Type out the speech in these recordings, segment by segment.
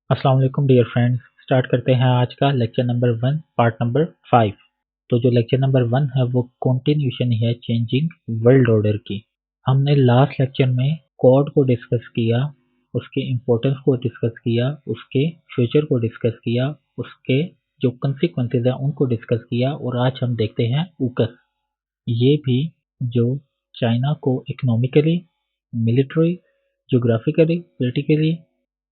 अस्सलाम वालेकुम dear friends. Start करते हैं आज का लेक्चर नंबर 1 पार्ट नंबर 5। तो जो लेक्चर नंबर 1 है वो कंटिन्यूशन है चेंजिंग वर्ल्ड ऑर्डर की। हमने लास्ट लेक्चर में कोड को डिस्कस किया, उसके इम्पोर्टेंस को डिस्कस किया, उसके फ्यूचर को डिस्कस किया, उसके जो कंसिक्वेंसेज हैं उनको डिस्कस किया और आज हम देखते हैं UCAS। ये भी जो चाइना को economically, military, geographically, politically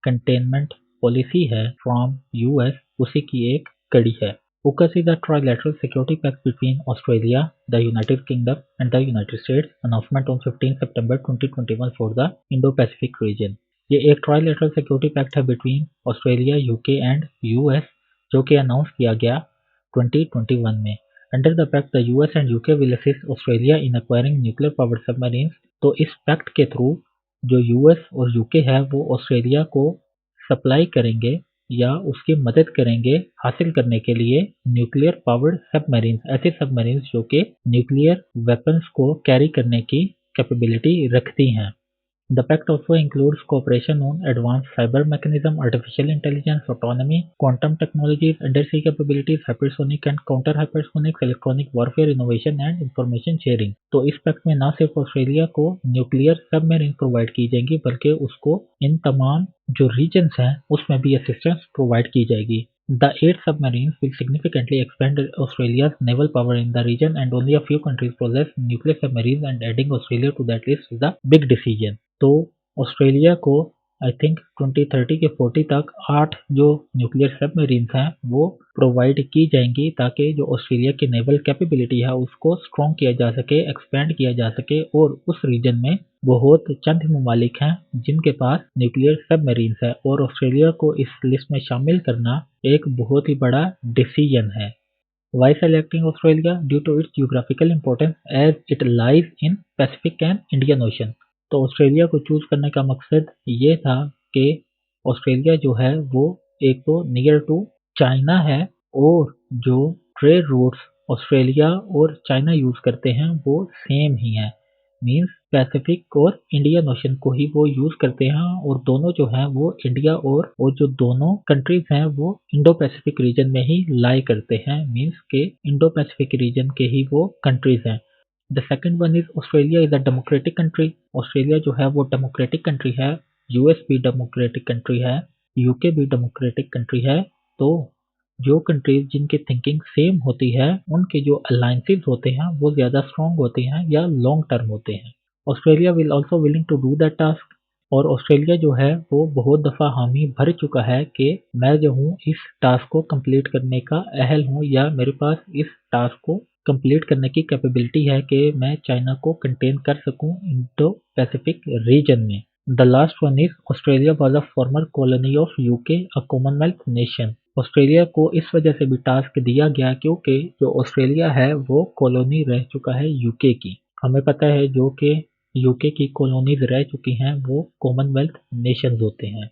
containment policy है फ्रॉम यूएस, उसी की एक कड़ी है। UCAS is a trilateral security pact between Australia, the United Kingdom and the United States, announcement on 15 September 2021 for the Indo-Pacific region। ये एक trilateral security pact है between Australia, UK and US, जो कि अनाउंस किया गया 2021 में। Under the pact the US and UK will assist Australia in acquiring nuclear powered submarines. तो इस पैक्ट के थ्रू जो यूएस और यूके है वो ऑस्ट्रेलिया को सप्लाई करेंगे या उसकी मदद करेंगे हासिल करने के लिए न्यूक्लियर पावर्ड सबमरीन्स, ऐसे सबमरीन्स जो कि न्यूक्लियर वेपन्स को कैरी करने की कैपेबिलिटी रखती हैं। The pact also includes cooperation on advanced cyber mechanism, artificial intelligence, autonomy, quantum technologies, undersea capabilities, hypersonic and counter-hypersonic, electronic warfare, innovation and information sharing। तो इस पैक्ट में ना सिर्फ ऑस्ट्रेलिया को न्यूक्लियर सबमरीन प्रोवाइड की जाएंगी बल्कि उसको इन तमाम जो रीजन्स हैं उसमें भी असिस्टेंस प्रोवाइड की जाएगी। The 8 submarines will significantly expand Australia's naval power in the region, and only a few countries possess nuclear submarines, and adding Australia to that list is a big decision। तो Australia को I think 2030 के 40 तक 8 जो nuclear submarines हैं वो provide की जाएंगी ताकि जो ऑस्ट्रेलिया की नेवल कैपेबिलिटी है उसको स्ट्रॉन्ग किया जा सके, एक्सपेंड किया जा सके। और उस रीजन में बहुत चंद ममालिक हैं जिनके पास न्यूक्लियर सबमरीन्स है और ऑस्ट्रेलिया को इस लिस्ट में शामिल करना एक बहुत ही बड़ा डिसीजन है। Why selecting Australia? Due to its geographical importance as it lies in Pacific and Indian Ocean। तो ऑस्ट्रेलिया को चूज करने का मकसद ये था कि ऑस्ट्रेलिया जो है वो एक तो नियर टू चाइना है और जो ट्रेड रूट्स ऑस्ट्रेलिया और चाइना यूज करते हैं वो सेम ही हैं। मींस पैसिफिक और इंडियन ओशन को ही वो यूज करते हैं और दोनों जो हैं वो इंडिया और जो दोनों कंट्रीज हैं वो इंडो पैसिफिक रीजन में ही लाई करते हैं। मींस के इंडो पैसिफिक रीजन के ही वो कंट्रीज हैं। The second one is Australia is a democratic country. Australia जो है वो डेमोक्रेटिक कंट्री है। यूएस भी डेमोक्रेटिक कंट्री है, यूके भी डेमोक्रेटिक कंट्री है। तो जो कंट्रीज जिनकी थिंकिंग सेम होती है उनके जो अलायंसेस होते हैं वो ज़्यादा स्ट्रॉन्ग होते हैं या लॉन्ग टर्म होते हैं। Australia will also willing to do that task. और ऑस्ट्रेलिया जो है वो बहुत दफ़ा हामी भर चुका है कि मैं जो हूँ इस टास्क को कंप्लीट करने का अहल हूँ या मेरे पास इस टास्क को कंप्लीट करने की कैपेबिलिटी है कि मैं चाइना को कंटेन कर सकूं इंडो पैसिफिक रीजन में। The last one is Australia was a former colony of UK, a Commonwealth nation. Australia को इस वजह से भी टास्क दिया गया क्योंकि जो ऑस्ट्रेलिया है वो कॉलोनी रह चुका है यूके की। हमें पता है जो कि यूके की कॉलोनीज रह चुकी हैं वो कॉमनवेल्थ नेशंस होते हैं।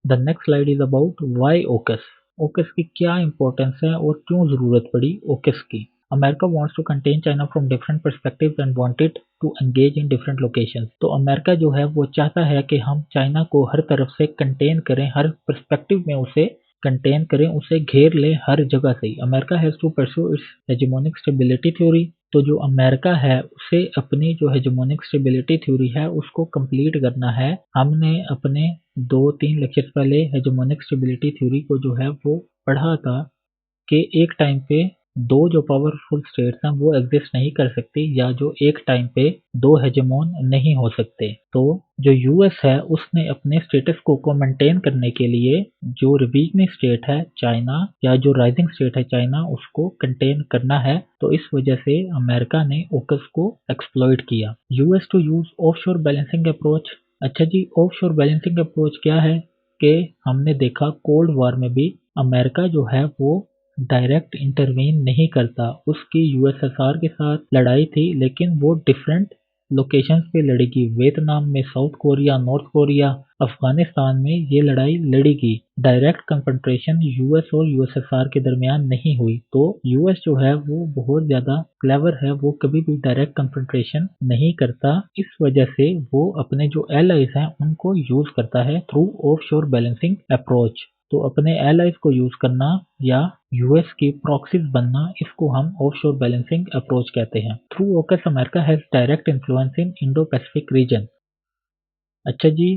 The next slide is about why AUKUS. AUKUS की क्या इंपॉर्टेंस है और क्यों जरूरत पड़ी ओकस की। America wants to contain China from different perspectives and wanted to engage in different locations. तो अमेरिका जो है वो चाहता है कि हम चाइना को हर तरफ से कंटेन करें, हर पर्सपेक्टिव में उसे कंटेन करें, उसे घेर लें हर जगह से। America has to pursue its hegemonic stability theory. तो जो अमेरिका है उसे अपनी जो हेजेमोनिक स्टेबिलिटी थ्योरी है उसको कंप्लीट करना है। हमने अपने 2-3 लेक्चर पहले हेजेमोनिक स्टेबिलिटी थ्योरी को जो है वो पढ़ा था कि एक टाइम पे दो जो पावरफुल स्टेट्स हैं वो एग्जिस्ट नहीं कर सकती या जो एक टाइम पे दो हेजेमोन नहीं हो सकते। तो जो यूएस है उसने अपने स्टेटस को मेंटेन करने के लिए जो वीकनिंग स्टेट है चाइना या जो राइजिंग स्टेट है चाइना उसको कंटेन करना है। तो इस वजह से अमेरिका ने ओकस को एक्सप्लॉइट किया। US to use offshore balancing approach. अच्छा जी, ऑफशोर बैलेंसिंग अप्रोच क्या है कि हमने देखा कोल्ड वॉर में भी अमेरिका जो है वो डायरेक्ट इंटरवीन नहीं करता। उसकी यूएसएसआर के साथ लड़ाई थी लेकिन वो डिफरेंट लोकेशंस पे लड़ेगी। वियतनाम में, south Korea, north Korea, Afghanistan में ये लड़ाई लड़ी गई। डायरेक्ट कन्फ्रंटेशन यूएस और यूएसएसआर के दरमियान नहीं हुई। तो यूएस जो है वो बहुत ज्यादा क्लेवर है, वो कभी भी डायरेक्ट कन्फ्रंटेशन नहीं करता। इस वजह से वो अपने जो एलाइज हैं उनको यूज करता है थ्रू ऑफशोर बैलेंसिंग अप्रोच। तो अपने एलाइज को यूज करना या यूएस की प्रॉक्सीज बनना, इसको हम ऑफशोर बैलेंसिंग अप्रोच कहते हैं। Through AUKUS America has direct influence in Indo Pacific reason. अच्छा जी,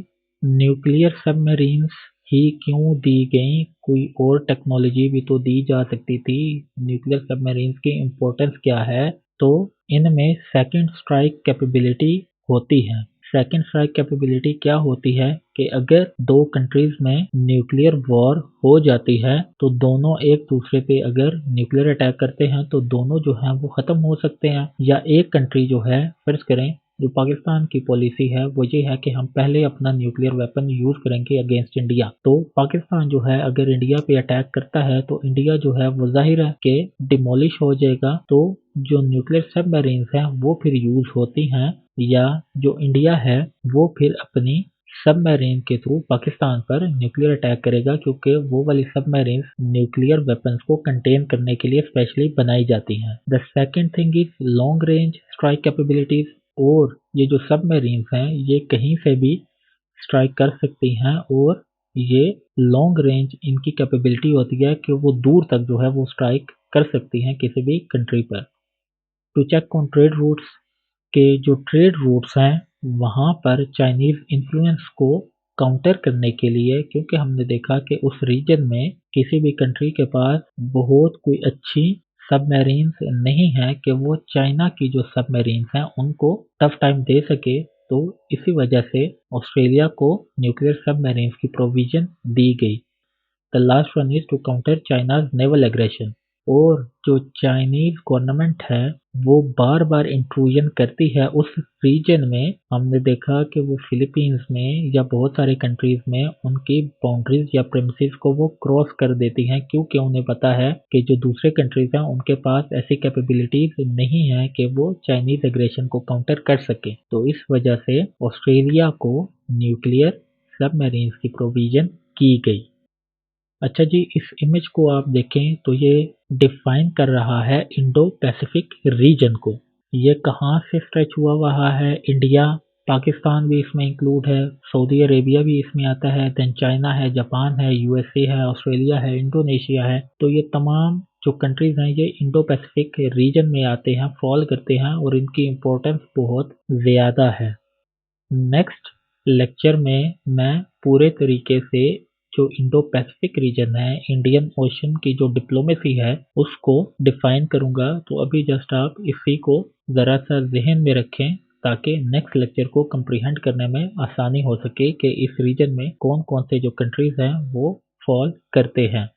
न्यूक्लियर सबमरीन्स ही क्यों दी गई? कोई और टेक्नोलॉजी भी तो दी जा सकती थी। न्यूक्लियर सबमरीन्स की इम्पोर्टेंस क्या है? तो इनमें सेकंड स्ट्राइक कैपेबिलिटी होती है। सेकंड स्ट्राइक कैपेबिलिटी क्या होती है कि अगर दो कंट्रीज में न्यूक्लियर वॉर हो जाती है तो दोनों एक दूसरे पे अगर न्यूक्लियर अटैक करते हैं तो दोनों जो हैं वो खत्म हो सकते हैं। या एक कंट्री जो है, फर्ज करें जो पाकिस्तान की पॉलिसी है वो ये है कि हम पहले अपना न्यूक्लियर वेपन यूज करेंगे अगेंस्ट इंडिया। तो पाकिस्तान जो है अगर इंडिया पे अटैक करता है तो इंडिया जो है वो जाहिर है कि डिमोलिश हो जाएगा। तो जो न्यूक्लियर सबमरीन्स हैं वो फिर यूज होती हैं, या जो इंडिया है वो फिर अपनी सबमरीन के थ्रू पाकिस्तान पर न्यूक्लियर अटैक करेगा, क्योंकि वो वाली सबमरीन न्यूक्लियर वेपन्स को कंटेन करने के लिए स्पेशली बनाई जाती हैं। The second thing is long range strike capabilities. और ये जो सबमरीन्स हैं ये कहीं से भी स्ट्राइक कर सकती हैं, और ये लॉन्ग रेंज इनकी कैपेबिलिटी होती है कि वो दूर तक जो है वो स्ट्राइक कर सकती हैं किसी भी कंट्री पर। To check on trade routes, के जो ट्रेड रूट्स हैं वहाँ पर चाइनीज इन्फ्लुएंस को काउंटर करने के लिए, क्योंकि हमने देखा कि उस रीजन में किसी भी कंट्री के पास बहुत कोई अच्छी सबमरीन्स नहीं है कि वो चाइना की जो सबमरीन्स हैं उनको टफ टाइम दे सके। तो इसी वजह से ऑस्ट्रेलिया को न्यूक्लियर सबमरीन्स की प्रोविजन दी गई। The last one is to counter China's naval aggression. और जो चाइनीज गवर्नमेंट है वो बार बार इंट्रूजन करती है उस रीजन में। हमने देखा कि वो फिलीपींस में या बहुत सारे कंट्रीज में उनकी बाउंड्रीज या प्रेमिसेस को वो क्रॉस कर देती हैं, क्योंकि उन्हें पता है कि जो दूसरे कंट्रीज हैं उनके पास ऐसी कैपेबिलिटीज नहीं है कि वो चाइनीज एग्रेशन को काउंटर कर सके। तो इस वजह से ऑस्ट्रेलिया को न्यूक्लियर सबमरीन्स की प्रोविजन की गई। अच्छा जी, इस इमेज को आप देखें तो ये डिफाइन कर रहा है इंडो पैसिफिक रीजन को। ये कहाँ से स्ट्रेच हुआ है? इंडिया, पाकिस्तान भी इसमें इंक्लूड है, सऊदी अरेबिया भी इसमें आता है, देन चाइना है, जापान है, यूएसए है, ऑस्ट्रेलिया है, इंडोनेशिया है। तो ये तमाम जो कंट्रीज हैं ये इंडो पैसिफिक रीजन में आते हैं, फॉल करते हैं, और इनकी इम्पोर्टेंस बहुत ज़्यादा है। नेक्स्ट लेक्चर में मैं पूरे तरीके से जो इंडो पैसिफिक रीजन है, इंडियन ओशन की जो डिप्लोमेसी है उसको डिफाइन करूंगा। तो अभी जस्ट आप इसी को ज़रा सा जहन में रखें ताकि नेक्स्ट लेक्चर को कंप्रीहेंड करने में आसानी हो सके कि इस रीजन में कौन कौन से जो कंट्रीज हैं वो फॉल करते हैं।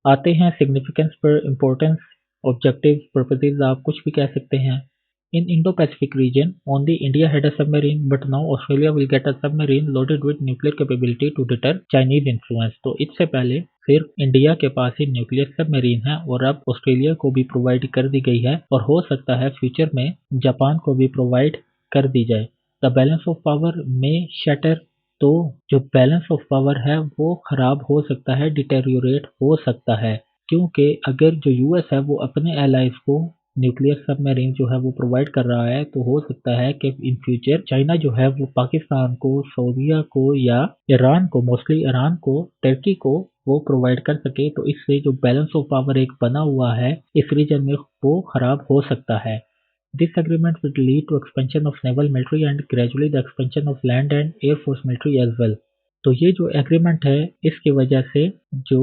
आते हैं सिग्निफिकेंस पर, इम्पोर्टेंस, ऑब्जेक्टिव, पर्पसेस, आप कुछ भी कह सकते हैं। In Indo-Pacific region, only India had a submarine, but now Australia will get a submarine loaded with nuclear capability to deter Chinese influence। तो इससे पहले सिर्फ इंडिया के पास ही न्यूक्लियर सबमरीन है, और अब ऑस्ट्रेलिया को भी प्रोवाइड कर दी गई है, और हो सकता है फ्यूचर में जापान को भी प्रोवाइड कर दी जाए। द बैलेंस ऑफ पावर में शटर। तो जो बैलेंस ऑफ पावर है वो खराब हो सकता है, डिटेरियोरेट हो सकता है, क्योंकि अगर जो यूएस है वो अपने एलाइज को न्यूक्लियर सबमरीन जो है वो प्रोवाइड कर रहा है, तो हो सकता है कि इन फ्यूचर चाइना जो है वो पाकिस्तान को, सऊदीया को या ईरान को, मोस्टली ईरान को, टर्की को वो प्रोवाइड कर सके। तो इससे जो बैलेंस ऑफ पावर एक बना हुआ है इस रीजन में वो खराब हो सकता है। This agreement would lead to expansion of naval military and gradually the expansion of land and air force military as well। तो ये जो एग्रीमेंट है इसकी वजह से जो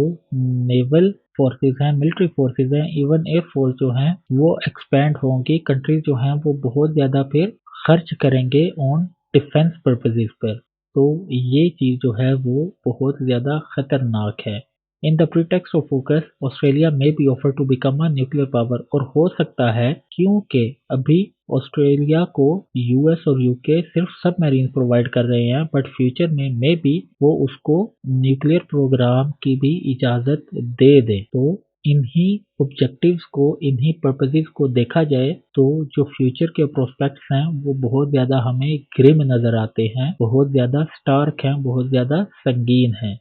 नेवल फोर्सेस हैं, मिलिट्री फोर्सेस हैं, इवन एयर फोर्स जो हैं वो एक्सपैंड होंगी। कंट्रीज जो हैं वो बहुत ज़्यादा फिर खर्च करेंगे ऑन डिफेंस पर्पसेस पर। तो ये चीज़ जो है वो बहुत ज़्यादा खतरनाक है। In the pretext of focus Australia में be offer to become a nuclear power. और हो सकता है क्योंकि अभी ऑस्ट्रेलिया को यूएस और यूके सिर्फ सबमरीन प्रोवाइड कर रहे हैं, बट फ्यूचर में मे बी वो उसको न्यूक्लियर प्रोग्राम की भी इजाज़त दे दे। तो इन्हीं ऑब्जेक्टिव्स को, इन्हीं पर्पसेस को देखा जाए तो जो फ्यूचर के प्रोस्पेक्ट्स हैं वो बहुत ज़्यादा हमें ग्रिम नज़र आते हैं, बहुत ज़्यादा स्टार्क हैं, बहुत ज़्यादा संगीन हैं।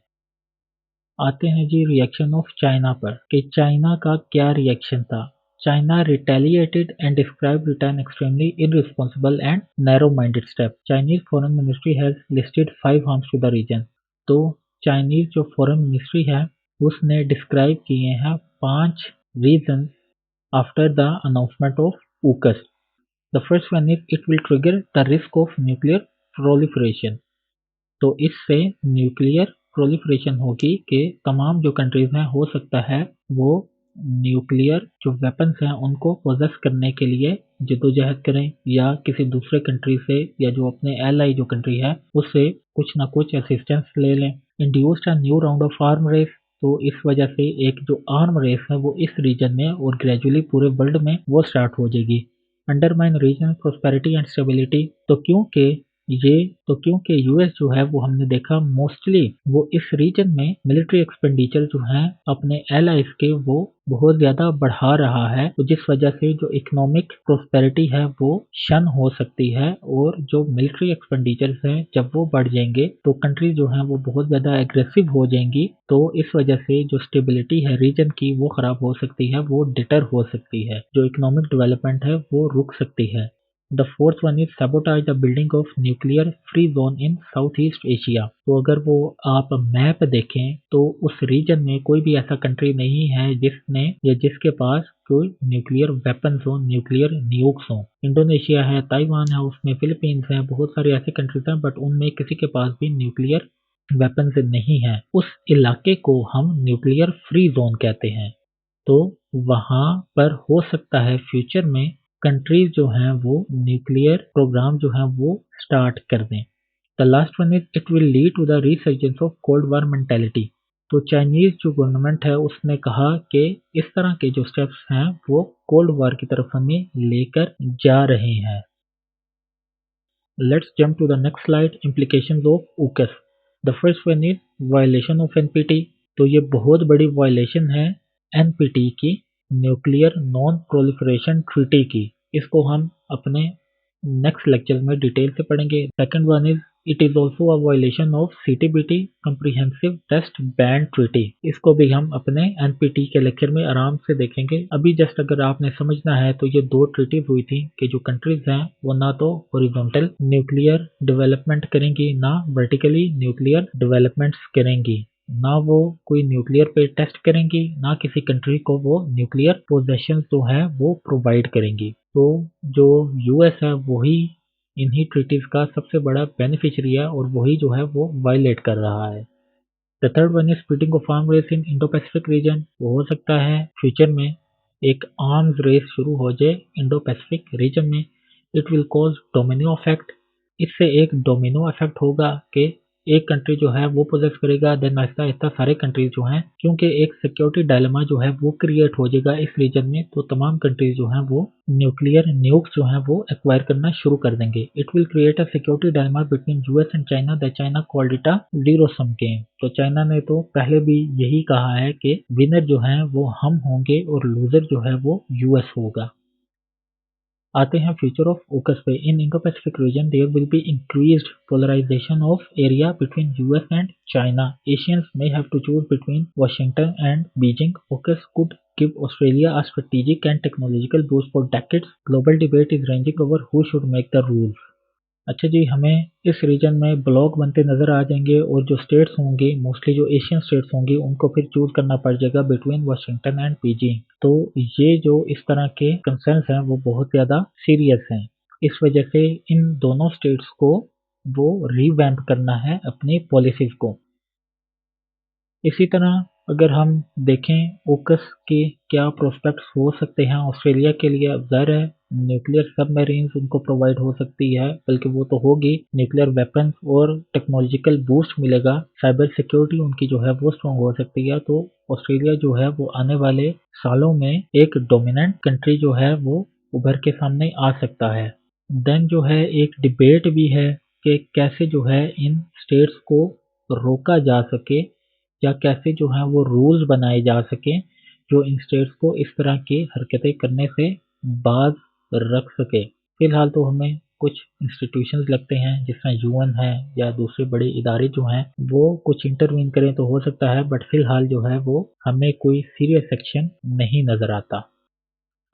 आते हैं जी रिएक्शन ऑफ चाइना पर कि चाइना का क्या रिएक्शन था। China retaliated and described it an extremely irresponsible and narrow minded step. Chinese foreign ministry has listed 5 harms to the region. तो चाइनीज जो फॉरेन मिनिस्ट्री है उसने डिस्क्राइब किए हैं 5 reason after the announcement of UCAS। The first one is it will trigger the risk of nuclear proliferation. तो इससे nuclear proliferation होगी कि तमाम जो कंट्रीज हैं हो सकता है वो न्यूक्लियर जो वेपन्स हैं उनको पोजेस करने के लिए जद्दोजहद करें या किसी दूसरे कंट्री से या जो अपने एलाई जो कंट्री है उससे कुछ ना कुछ असिस्टेंस ले लें। Induced a new round of arm race. तो इस वजह से एक जो आर्म रेस है वो इस रीजन में और ग्रेजुअली पूरे वर्ल्ड में वो स्टार्ट हो जाएगी। Undermine region prosperity and stability. क्योंकि यूएस जो है वो हमने देखा मोस्टली वो इस रीजन में मिलिट्री एक्सपेंडिचर जो है अपने एलाइज के वो बहुत ज्यादा बढ़ा रहा है, तो जिस वजह से जो इकोनॉमिक प्रोस्पेरिटी है वो शन हो सकती है और जो मिलिट्री एक्सपेंडिचर्स हैं जब वो बढ़ जाएंगे तो कंट्री जो है वो बहुत ज्यादा एग्रेसिव हो जाएंगी। तो इस वजह से जो स्टेबिलिटी है रीजन की वो खराब हो सकती है, वो डिटर हो सकती है, जो इकोनॉमिक डेवलपमेंट है वो रुक सकती है। The fourth one is sabotage the building of nuclear free zone in south east Asia. तो अगर वो आप मैप देखें तो उस रीजन में कोई भी ऐसा कंट्री नहीं है जिसने या जिसके पास कोई न्यूक्लियर वेपन्स हो, न्यूक्लियर न्यूक्स हो। इंडोनेशिया है, ताइवान है, उसमें फिलीपींस है, बहुत सारे ऐसे कंट्रीज हैं बट उनमें किसी के पास भी न्यूक्लियर वेपन्स नहीं है। उस इलाके को हम न्यूक्लियर फ्री जोन कहते हैं। तो वहां पर हो सकता है फ्यूचर में कंट्रीज जो हैं वो न्यूक्लियर प्रोग्राम जो है वो स्टार्ट कर दें। The last one is it will lead to the resurgence of cold war mentality. तो चाइनीज जो गवर्नमेंट है उसने कहा कि इस तरह के जो स्टेप्स हैं वो कोल्ड वार की तरफ हमें लेकर जा रहे हैं। Let's jump to the next slide, implications of UCAS। The first one is violation of NPT. तो ये बहुत बड़ी वायलेशन है एनपीटी की, न्यूक्लियर नॉन प्रोलिफरेशन ट्रीटी की। इसको हम अपने नेक्स्ट लेक्चर में डिटेल से पढ़ेंगे। Second one is it is also a violation of CTBT comprehensive test ban treaty. इसको भी हम अपने एनपीटी के लेक्चर में आराम से देखेंगे। अभी जस्ट अगर आपने समझना है तो ये दो ट्रीटीज हुई थी कि जो कंट्रीज हैं वो ना तो हॉरिजॉन्टल न्यूक्लियर डेवलपमेंट करेंगी ना वर्टिकली न्यूक्लियर डेवलपमेंट्स करेंगी, ना वो कोई न्यूक्लियर पे टेस्ट करेंगी, ना किसी कंट्री को वो न्यूक्लियर पोजेशन जो है वो प्रोवाइड करेंगी। तो जो यूएस है वही इन्हीं ट्रीटीज का सबसे बड़ा बेनिफिशियरी है और वही जो है वो वायलेट कर रहा है। The third one is splitting of arm race in Indo Pacific region. वो हो सकता है फ्यूचर में एक आर्म्स रेस शुरू हो जाए इंडो पैसिफिक रीजन में। It will cause domino effect. इससे एक डोमिनो इफेक्ट होगा कि एक कंट्री जो है वो पोजेस करेगा देन आहिस्ता आहिस्ता सारे कंट्रीज जो हैं, क्योंकि एक सिक्योरिटी डायलेमा जो है वो क्रिएट हो जाएगा इस रीजन में, तो तमाम कंट्रीज जो हैं वो न्यूक्लियर न्यूक्स जो हैं वो एक्वायर करना शुरू कर देंगे। It will create a security dilemma between US and China that China called it a zero sum game. तो चाइना ने तो पहले भी यही कहा है कि विनर जो है वो हम होंगे और लूजर जो है वो यूएस होगा। आते हैं फ्यूचर ऑफ UCAS पे। In Indo Pacific region there will be increased polarisation of area between US and China. Asians may have to choose between Washington and Beijing. UCAS could give Australia a strategic and technological boost for decades. Global debate is ranging over who should make the rules. अच्छा जी, हमें इस reason में block बनते नज़र आ जाएंगे और जो states होंगे मोस्टली जो एशियन स्टेट्स होंगी उनको फिर चूज करना पड़ जाएगा बिटवीन वाशिंगटन एंड बीजिंग। तो ये जो इस तरह के कंसर्न्स हैं वो बहुत ज़्यादा सीरियस हैं। इस वजह से इन दोनों स्टेट्स को वो रिवैम्प करना है अपनी पॉलिसीज को। इसी तरह अगर हम देखें ओकस के क्या प्रोस्पेक्ट्स हो सकते हैं ऑस्ट्रेलिया के लिए, ज़ाहिर है न्यूक्लियर सबमरीन्स उनको प्रोवाइड हो सकती है, बल्कि वो तो होगी, न्यूक्लियर वेपन्स और टेक्नोलॉजिकल बूस्ट मिलेगा, साइबर सिक्योरिटी उनकी जो है वो स्ट्रॉन्ग हो सकती है। तो ऑस्ट्रेलिया जो है वो आने वाले सालों में एक डोमिनेंट कंट्री जो है वो उभर के सामने आ सकता है। देन जो है एक डिबेट भी है कि कैसे जो है इन स्टेट्स को रोका जा सके या कैसे जो है वो रूल्स बनाए जा सके, जो इन स्टेट्स को इस तरह की हरकतें करने से बाज रख सके। फिलहाल तो हमें कुछ इंस्टीट्यूशंस लगते हैं जिस तरह यूएन है या दूसरे बड़े इदारे जो हैं वो कुछ इंटरवीन करें तो हो सकता है, बट फिलहाल जो है वो हमें कोई सीरियस एक्शन नहीं नज़र आता।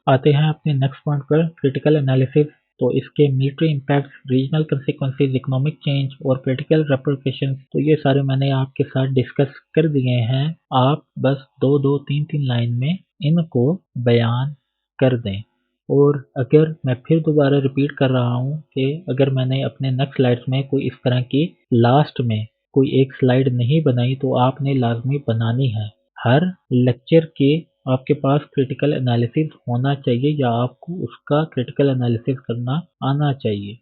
आते हैं अपने नेक्स्ट पॉइंट पर, क्रिटिकल एनालिसिस। तो इसके military impact, regional consequences, economic change और पॉलिटिकल रेपरकशंस, तो ये सारे मैंने आपके साथ डिस्कस कर दिए हैं। आप बस दो दो तीन तीन लाइन में इनको बयान कर दें। और अगर मैं फिर दोबारा रिपीट कर रहा हूँ कि अगर मैंने अपने नेक्स्ट स्लाइड्स में कोई इस तरह की लास्ट में कोई एक स्लाइड नहीं बनाई तो आपने लाजमी बनानी है। हर लेक्चर के आपके पास क्रिटिकल एनालिसिस होना चाहिए या आपको उसका क्रिटिकल एनालिसिस करना आना चाहिए।